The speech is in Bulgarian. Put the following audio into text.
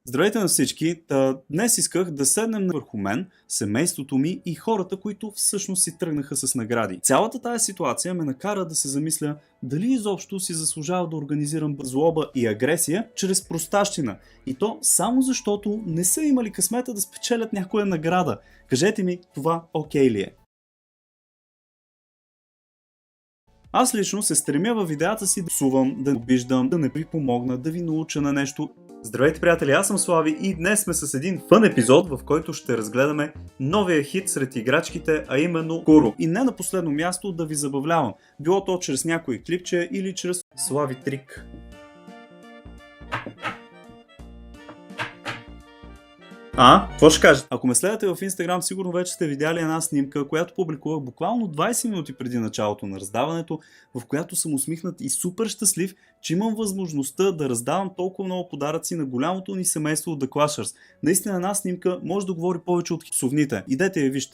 Здравейте на всички! Днес исках да седнем върху мен, семейството ми и хората, които всъщност си тръгнаха с награди. Цялата тая ситуация ме накара да се замисля дали изобщо си заслужава да организирам злоба и агресия чрез простащина. И то само защото не са имали късмета да спечелят някоя награда. Кажете ми, това окей ли е? Аз лично се стремя във видеята си да псувам, да обиждам, да не припомогна, да ви науча на нещо. Здравейте, приятели, аз съм Слави и днес сме с един фън епизод, в който ще разгледаме новия хит сред играчките, а именно Куру. И не на последно място да ви забавлявам, било то чрез някой клипче или чрез Слави трик. Какво ще кажете? Ако ме следвате в Instagram, сигурно вече сте видяли една снимка, която публикувах буквално 20 минути преди началото на раздаването, в която съм усмихнат и супер щастлив, че имам възможността да раздавам толкова много подаръци на голямото ни семейство от The Clashers. Наистина една снимка може да говори повече от псовните. Идете я вижте.